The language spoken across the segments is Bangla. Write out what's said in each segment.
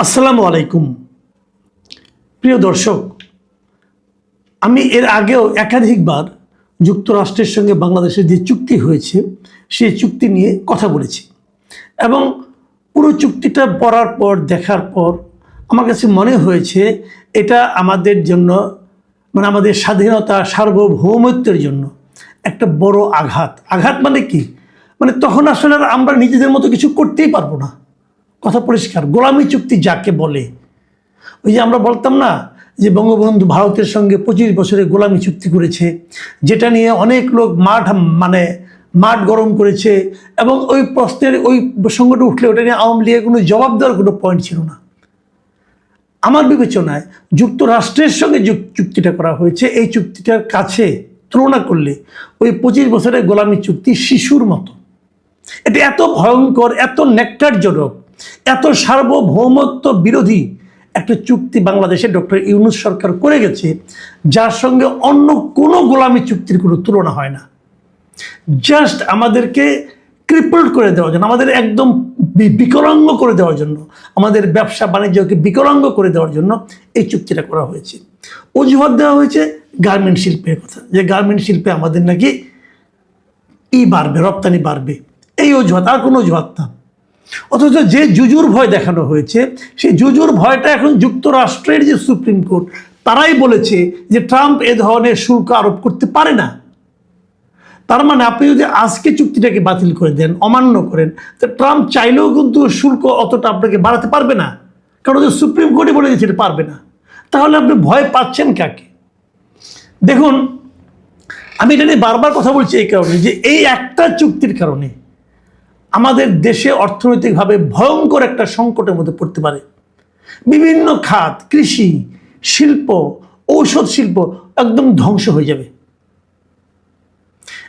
আসসালামু আলাইকুম প্রিয় দর্শক, আমি এর আগেও একাধিকবার যুক্তরাষ্ট্রের সঙ্গে বাংলাদেশের যে চুক্তি হয়েছে সেই চুক্তি নিয়ে কথা বলেছি এবং পুরো চুক্তিটা পড়ার পর দেখার পর আমার কাছে মনে হয়েছে এটা আমাদের জন্য আমাদের স্বাধীনতা সার্বভৌমত্বের জন্য একটা বড় আঘাত মানে কি, তখন আসলে আমরা নিজেদের মতো কিছু করতেই পারবো না। কথা পরিষ্কার, গোলামী চুক্তি যাকে বলে, ওই যে আমরা বলতাম না যে বঙ্গবন্ধু ভারতের সঙ্গে 25 বছরের গোলামী চুক্তি করেছে, যেটা নিয়ে অনেক লোক মাঠ গরম করেছে এবং ওই প্রশ্নের ওই প্রসঙ্গটা উঠলে ওটা নিয়ে আওয়ামী লীগের কোনো জবাব দেওয়ার কোনো পয়েন্ট ছিল না। আমার বিবেচনায় যুক্তরাষ্ট্রের সঙ্গে চুক্তিটা করা হয়েছে, এই চুক্তিটার কাছে তুলনা করলে ওই 25 বছরের গোলামী চুক্তি শিশুর মতো। এটা এত ভয়ঙ্কর, এত নেকটারজনক, এত সার্বভৌমত্ব বিরোধী একটা চুক্তি বাংলাদেশে ডক্টর ইউনূস সরকার করে গেছে, যার সঙ্গে অন্য কোনো গোলামী চুক্তির কোনো তুলনা হয় না। জাস্ট আমাদেরকে ক্রিপল্ড করে দেওয়ার জন্য, আমাদের একদম বিকলাঙ্গ করে দেওয়ার জন্য, আমাদের ব্যবসা বাণিজ্যকে বিকলাঙ্গ করে দেওয়ার জন্য এই চুক্তিটা করা হয়েছে। অজুহাত দেওয়া হয়েছে গার্মেন্ট শিল্পের কথা, যে গার্মেন্ট শিল্পে আমাদের নাকি বাড়বে, রপ্তানি বাড়বে, এই অজুহাত, আর কোনো অজুহাত না। অথচ যে জুজুর ভয় দেখানো হয়েছে, সেই জুজুর ভয়টা এখন যুক্তরাষ্ট্রের যে সুপ্রিম কোর্ট, তারাই বলেছে যে ট্রাম্প এ ধরনের শুল্ক আরোপ করতে পারে না। তার মানে আপনি যদি আজকে চুক্তিটাকে বাতিল করে দেন, অমান্য করেন, তো ট্রাম্প চাইলেও কিন্তু শুল্ক অতটা আপনাকে বাড়াতে পারবে না, কারণ সুপ্রিম কোর্টে বলে দিয়েছে পারবে না। তাহলে আপনি ভয় পাচ্ছেন কাকে? দেখুন, আমি এটা নিয়ে বারবার কথা বলছি এই কারণে যে এই একটা চুক্তির কারণে আমাদের দেশে অর্থনৈতিকভাবে ভয়ঙ্কর একটা সংকটের মধ্যে পড়তে পারে। বিভিন্ন খাত, কৃষি, শিল্প, ঔষধ শিল্প একদম ধ্বংস হয়ে যাবে।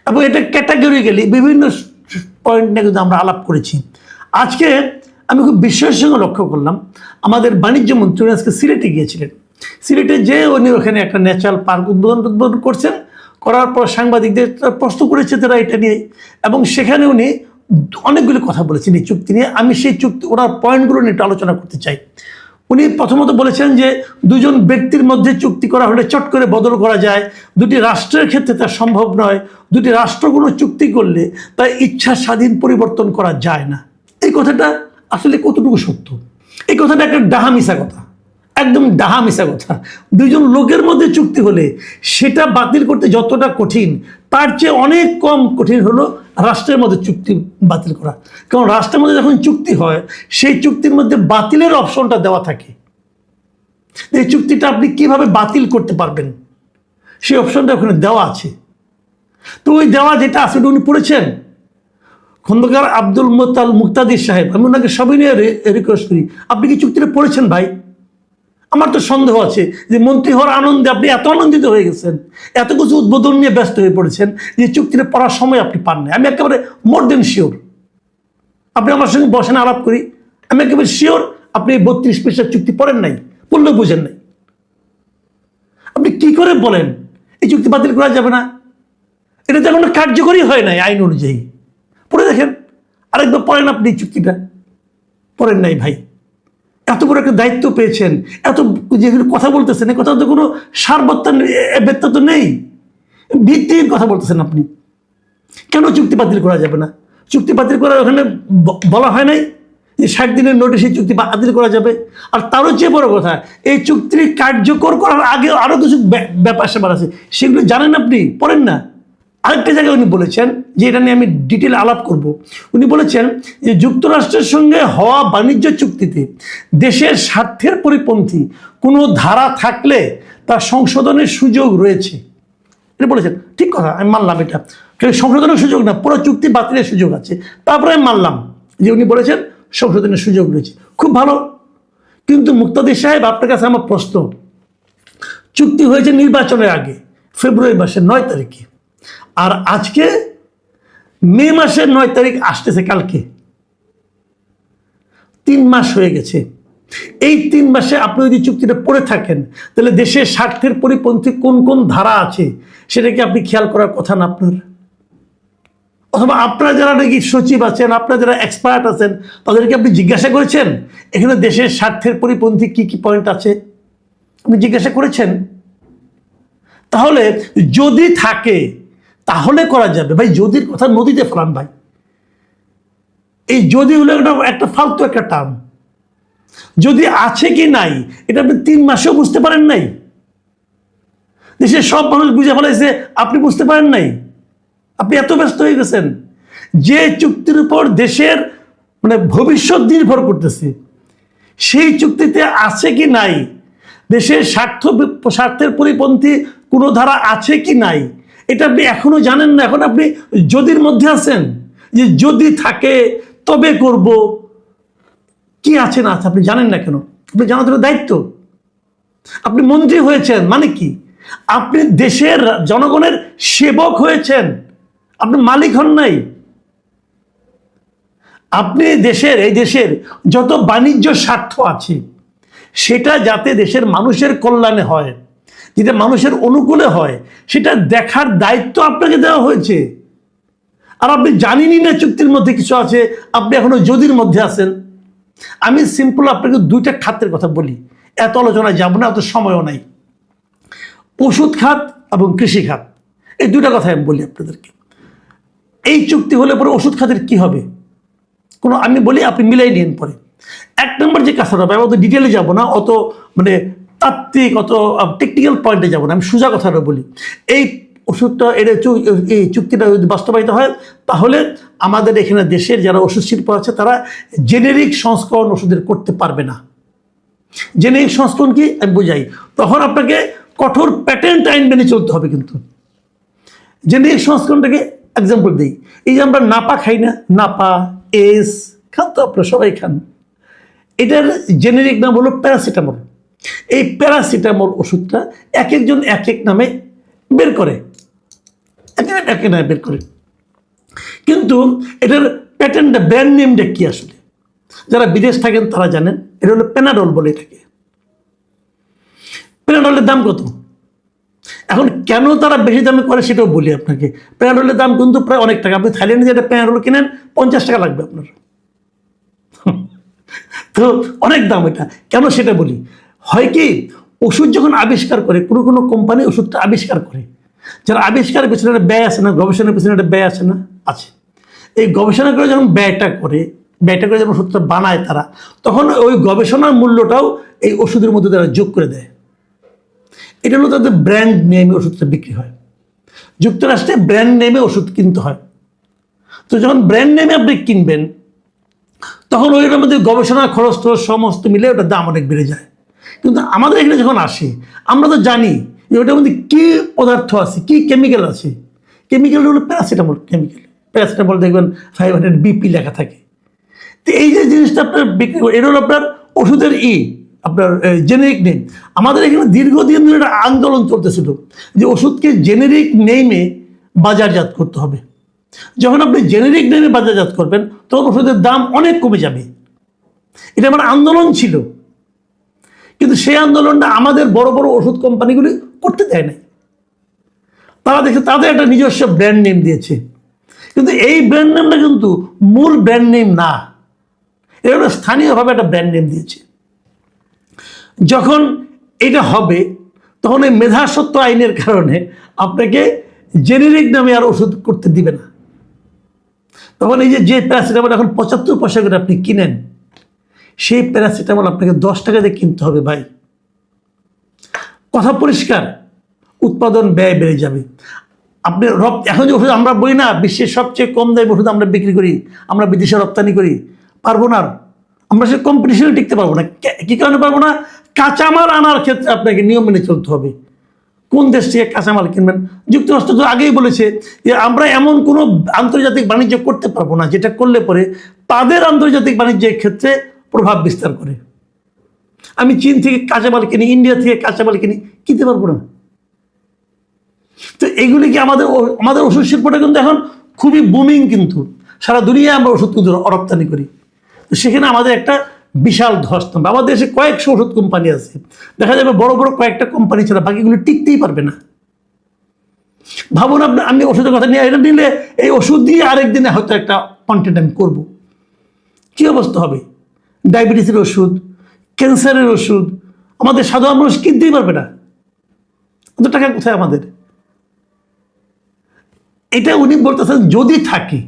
এবং এটা ক্যাটাগরিক্যালি বিভিন্ন পয়েন্ট নিয়ে কিন্তু আমরা আলাপ করেছি। আজকে আমি খুব বিস্ময়ের সঙ্গে লক্ষ্য করলাম, আমাদের বাণিজ্য মন্ত্রী আজকে সিলেটে গিয়েছিলেন। সিলেটে যে উনি ওখানে একটা ন্যাচারাল পার্ক উদ্বোধন করছেন, করার পর সাংবাদিকদের প্রশ্ন করেছে তারা এটা নিয়ে, এবং সেখানে উনি অনেকগুলো কথা বলেছেন এই চুক্তি নিয়ে। আমি সেই চুক্তি, ওনার পয়েন্টগুলো নিয়ে একটু আলোচনা করতে চাই। উনি প্রথমত বলেছেন যে দুজন ব্যক্তির মধ্যে চুক্তি করা হলে চট করে বদল করা যায়, দুটি রাষ্ট্রের ক্ষেত্রে তা সম্ভব নয়, দুটি রাষ্ট্র কোনো চুক্তি করলে তা ইচ্ছা স্বাধীন পরিবর্তন করা যায় না। এই কথাটা আসলে কতটুকু সত্য? এই কথাটা একটা ডাহা কথা, একদম ডাহা মিশা কথা। দুইজন লোকের মধ্যে চুক্তি হলে সেটা বাতিল করতে যতটা কঠিন, তার চেয়ে অনেক কম কঠিন হলো রাষ্ট্রের মধ্যে চুক্তি বাতিল করা। কারণ রাষ্ট্রের মধ্যে যখন চুক্তি হয়, সেই চুক্তির মধ্যে বাতিলের অপশনটা দেওয়া থাকে। এই চুক্তিটা আপনি কিভাবে বাতিল করতে পারবেন, সেই অপশনটা ওখানে দেওয়া আছে। তো ওই দেওয়া যেটা আছে উনি পড়েছেন, খন্দকার আব্দুল মুক্তাদির সাহেব, আমি ওনাকে সবই নিয়ে রিকোয়েস্ট করি, আপনি কি চুক্তিটা পড়েছেন ভাই? আমার তো সন্দেহ আছে যে মন্ত্রী হওয়ার আনন্দে আপনি এত আনন্দিত হয়ে গেছেন, এত কিছু উদ্বোধন নিয়ে ব্যস্ত হয়ে পড়েছেন যে চুক্তিটা পড়ার সময় আপনি পান না। আমি একেবারে মোর দেন শিওর, আপনি আমার সঙ্গে বসেন, আলাপ করি, আমি একেবারে শিওর আপনি 32 পৃষ্ঠার চুক্তি পড়েন নাই, পড়লেও বুঝেন নাই। আপনি কি করে বলেন এই চুক্তি বাতিল করা যাবে না? এটা তো এখন কার্যকরী হয় নাই আইন অনুযায়ী। পড়ে দেখেন, আরেকবার পড়েন, আপনি চুক্তিটা পড়েন নাই ভাই। এত বড় একটা দায়িত্ব পেয়েছেন, এত যেগুলো কথা বলতেছেন, এই কথা তো কোনো সারবত্তা তো নেই, ভিত্তিহীন কথা বলতেছেন আপনি। কেন চুক্তি বাতিল করা যাবে না? চুক্তি বাতিল করার ওখানে বলা হয় নাই যে 60 দিনের নোটিশে চুক্তি বাতিল করা যাবে? আর তারও চেয়ে বড় কথা, এই চুক্তি কার্যকর করার আগে আরও কিছু ব্যাপার স্যাপার আছে, সেগুলো জানেন আপনি, পড়েন না। আরেকটা জায়গায় উনি বলেছেন, যে এটা নিয়ে আমি ডিটেল আলাপ করব, উনি বলেছেন যে যুক্তরাষ্ট্রের সঙ্গে হওয়া বাণিজ্য চুক্তিতে দেশের স্বার্থের পরিপন্থী কোনো ধারা থাকলে তার সংশোধনের সুযোগ রয়েছে। এটা বলেছেন, ঠিক কথা, আমি মানলাম। এটা সংশোধনের সুযোগ না, পুরো চুক্তি বাতিলের সুযোগ আছে। তারপরে আমি মানলাম যে উনি বলেছেন সংশোধনের সুযোগ রয়েছে, খুব ভালো। কিন্তু মুক্তাদির সাহেব, আপনার কাছে আমার প্রশ্ন, চুক্তি হয়েছে নির্বাচনের আগে, ফেব্রুয়ারি মাসের 9 তারিখে, আর আজকে মে মাসের 9 তারিখ আসতেছে কালকে, 3 মাস হয়ে গেছে। এই 3 মাসে আপনি যদি চুক্তিটা পড়ে থাকেন, তাহলে দেশের স্বার্থের পরিপন্থী কোন কোন ধারা আছে সেটাকে আপনি খেয়াল করার কথা না আপনার? অথবা আপনারা যারা নাকি সচিব আছেন, আপনারা যারা এক্সপার্ট আছেন, তাদেরকে আপনি জিজ্ঞাসা করেছেন এখানে দেশের স্বার্থের পরিপন্থী কি কি পয়েন্ট আছে? আপনি জিজ্ঞাসা করেছেন? তাহলে যদি থাকে তাহলে করা যাবে ভাই। যদির কথা নদীতে ফেলান ভাই। এই যদি হলো একটা ফালতু একটা টার্ম। যদি আছে কি নাই এটা আপনি 3 মাসেও বুঝতে পারেন নাই। দেশের সব মানুষ বুঝে ফেলাইছে, আপনি বুঝতে পারেন নাই। আপনি এত ব্যস্ত হয়ে গেছেন। যে চুক্তির উপর দেশের ভবিষ্যৎ নির্ভর করতেছে, সেই চুক্তিতে আছে কি নাই, দেশের স্বার্থের পরিপন্থী কোনো ধারা আছে কি নাই, এটা আপনি এখনো জানেন না। এখন আপনি যদির মধ্যে আছেন, যে যদি থাকে তবে করব। কি আছে না আছে আপনি জানেন না কেন? আপনি জানার জন্য দায়িত্ব। আপনি মন্ত্রী হয়েছেন মানে কি? আপনি দেশের জনগণের সেবক হয়েছেন, আপনি মালিক হন নাই। আপনি এই দেশের যত বাণিজ্য স্বার্থ আছে সেটা যাতে দেশের মানুষের কল্যাণে হয়, যেটা মানুষের অনুকূলে হয়, সেটা দেখার দায়িত্ব আপনাকে দেওয়া হয়েছে। আর আপনি জানেনই না চুক্তির মধ্যে কিছু আছে, আপনি এখনো যদির মধ্যে আছেন। আমি সিম্পল আপনাকে 2টা খাতের কথা বলি, এত আলোচনায় যাব না, অত সময়ও নাই। ওষুধ খাত এবং কৃষি খাত, এই 2টা কথা আমি বলি আপনাদেরকে। এই চুক্তি হলে পরে ওষুধ খাতের কি হবে আমি বলি, আপনি মিলাই নিন পরে। 1 নম্বর যে কাজটা হবে, আমি অত ডিটেলে যাব না, অত তাত্ত্বিক অত টেকনিক্যাল পয়েন্টে যাব না, আমি সোজা কথাটা বলি। এই ওষুধটা এই চুক্তিটা যদি বাস্তবায়িত হয়, তাহলে আমাদের এখানে দেশের যারা ওষুধ শিল্প আছে তারা জেনেরিক সংস্করণ ওষুধের করতে পারবে না। জেনেরিক সংস্করণ কি আমি বুঝাই, তখন আপনাকে কঠোর প্যাটেন্ট আইন মেনে চলতে হবে। কিন্তু জেনেরিক সংস্করণটাকে এক্সাম্পল দিই, এই যে আমরা নাপা খাই না, নাপা এস খান তো আপনারা সবাই খান, এটার জেনেরিক নাম হলো প্যারাসিটামল। এই প্যারাসিটামল ওষুধটা এক একজন এক এক নামে বের করে, এক নামে বের করে। কিন্তু এটার প্যাটেন্টটা, ব্র্যান্ড নেমটা কি আসলে? যারা বিদেশ থাকেন তারা জানেন, এটা হলো প্যানাডল বলে এটাকে। প্যানাডলের দাম কত? এখন কেন তারা বেশি দামে করে সেটাও বলি আপনাকে। প্যানাডলের দাম কিন্তু প্রায় অনেক টাকা। আপনি থাইল্যান্ডে যেটা প্যানাডল কিনেন 50 টাকা লাগবে আপনার। তো অনেক দাম এটা। কেন সেটা বলি। হয় কি, ওষুধ যখন আবিষ্কার করে, কোনো কোম্পানি ওষুধটা আবিষ্কার করে, যারা আবিষ্কারের পেছনে একটা ব্যয় আছে না, গবেষণার পেছনে একটা ব্যয় আছে না, আছে। এই গবেষণা করে যখন ব্যয়টা করে যখন ওষুধটা বানায় তারা, তখন ওই গবেষণার মূল্যটাও এই ওষুধের মধ্যে তারা যোগ করে দেয়। এটা হলো তাদের ব্র্যান্ড নেমে ওষুধটা বিক্রি হয়। যুক্তরাষ্ট্রে ব্র্যান্ড নেমে ওষুধ কিনতে হয়। তো যখন ব্র্যান্ড নেমে আপনি কিনবেন, তখন ওইটার মধ্যে গবেষণা খরচ সমস্ত মিলে ওটার দাম অনেক বেড়ে যায়। কিন্তু আমাদের এখানে যখন আসে, আমরা তো জানি যে ওটার মধ্যে কী পদার্থ আছে, কী কেমিক্যাল আছে। কেমিক্যাল হলো প্যারাসিটামল কেমিক্যাল। প্যারাসিটামল দেখবেন 500 BP লেখা থাকে। তো এই যে জিনিসটা আপনার বিক্রি করে, এটা হলো আপনার ওষুধের আপনার জেনেরিক নেম। আমাদের এখানে দীর্ঘদিন ধরে একটা আন্দোলন চলতেছিল যে ওষুধকে জেনেরিক নেমে বাজারজাত করতে হবে। যখন আপনি জেনেরিক নেমে বাজারজাত করবেন, তখন ওষুধের দাম অনেক কমে যাবে। এটা আমার আন্দোলন ছিল। কিন্তু সেই আন্দোলনটা আমাদের বড় বড় ওষুধ কোম্পানিগুলি করতে দেয় নাই। তারা দেখে তাদের একটা নিজস্ব ব্র্যান্ড নেম দিয়েছে। কিন্তু এই ব্র্যান্ড নেমটা কিন্তু মূল ব্র্যান্ড নেম না, এটা হলো স্থানীয়ভাবে একটা ব্র্যান্ড নেম দিয়েছে। যখন এটা হবে, তখন এই মেধাস্বত্ব আইনের কারণে আপনাকে জেনেরিক নামে আর ওষুধ করতে দিবে না। তখন এই যে প্যারাসিটামল এখন 75 পয়সা করে আপনি কিনেন, সেই প্যারাসিটামল আপনাকে 10 টাকা দিয়ে কিনতে হবে ভাই। কথা পরিষ্কার, উৎপাদন ব্যয় বেড়ে যাবে। আপনি এখন যে ওষুধ আমরা বলি না, বিশ্বের সবচেয়ে কম দামে ওষুধ আমরা বিক্রি করি, আমরা বিদেশে রপ্তানি করি, পারবো না। আমরা সে কম্পিটিশনে টিকতে পারবো না। কী কারণে পারবো না? কাঁচামাল আনার ক্ষেত্রে আপনাকে নিয়ম মেনে চলতে হবে। কোন দেশ থেকে কাঁচামাল কিনবেন? যুক্তরাষ্ট্র তো আগেই বলেছে যে আমরা এমন কোনো আন্তর্জাতিক বাণিজ্য করতে পারবো না যেটা করলে পরে তাদের আন্তর্জাতিক বাণিজ্যের ক্ষেত্রে প্রভাব বিস্তার করে। আমি চীন থেকে কাঁচামাল কিনি, ইন্ডিয়া থেকে কাঁচামাল কিনতে পারবো না। তো এইগুলি কি আমাদের ওষুধ শিল্পটা কিন্তু এখন খুবই বুমিং, কিন্তু সারা দুনিয়ায় আমরা ওষুধ কিন্তু রপ্তানি করি। তো সেখানে আমাদের একটা বিশাল ধস নামবে। আমাদের দেশে কয়েকশো ওষুধ কোম্পানি আছে, দেখা যাবে বড় বড় কয়েকটা কোম্পানি ছাড়া বাকিগুলি টিকতেই পারবে না। ভাবুন আপনি, আমি ওষুধের কথা নিয়ে এটা নিলে এই ওষুধ দিয়ে আরেকদিনে হয়তো একটা কন্টেন্ট আমি করবো, কী অবস্থা হবে? ডায়াবেটিসের ওষুধ, ক্যান্সারের ওষুধ আমাদের সাধারণ মানুষ কিনতেই পারবে না, কত টাকা কোথায় আমাদের? এটা উনি বলতেছেন যদি থাকে।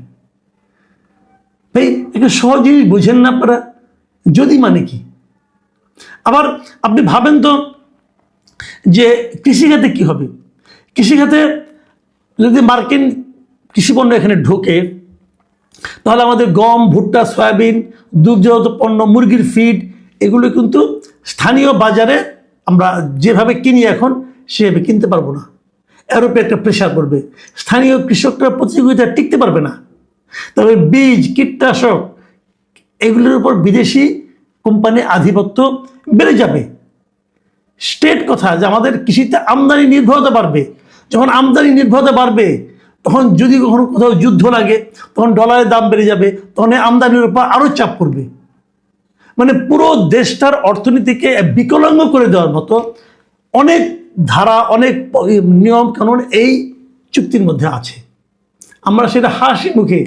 ভাই একটু সহজ জিনিস বুঝেন না আপনারা, যদি মানে কি? আবার আপনি ভাবেন তো যে কৃষিখাতে কি হবে? কৃষিখাতে যদি মার্কিন কৃষিপণ্য এখানে ঢোকে, তাহলে আমাদের গম, ভুট্টা, সয়াবিন, দুগ্ধজাত পণ্য, মুরগির ফিড এগুলো কিন্তু স্থানীয় বাজারে আমরা যেভাবে কিনি এখন সেভাবে কিনতে পারবো না। এর উপরে একটা প্রেশার পড়বে, স্থানীয় কৃষকরা প্রতিযোগিতায় টিকতে পারবে না। তবে বীজ, কীটনাশক এগুলোর উপর বিদেশি কোম্পানি আধিপত্য বেড়ে যাবে। স্টেট কথা যে আমাদের কৃষিতে আমদানি নির্ভরতা বাড়বে। যখন আমদানি নির্ভরতা বাড়বে, তখন যদি কখনো কোথাও যুদ্ধ লাগে, তখন ডলারের দাম বেড়ে যাবে, তখন আমদানির উপর আরও চাপ পড়বে। মানে পুরো দেশটার অর্থনীতিকে বিকলাঙ্গ করে দেওয়ার মতো অনেক ধারা, অনেক নিয়ম কানুন এই চুক্তির মধ্যে আছে। আমরা সেটা হাসি মুখে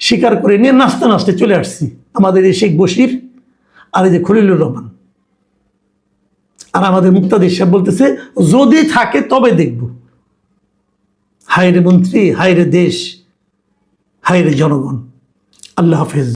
স্বীকার করে নিয়ে নাচতে নাচতে চলে আসছি। আমাদের এই শেখ বশির আর এই যে খলিলুর রহমান আর আমাদের মুক্তাদির সাহেব বলতেছে যদি থাকে তবে দেখব। হায় রে মন্ত্রী, হায় রে দেশ, হায় রে জনগণ। আল্লাহ হাফেজ।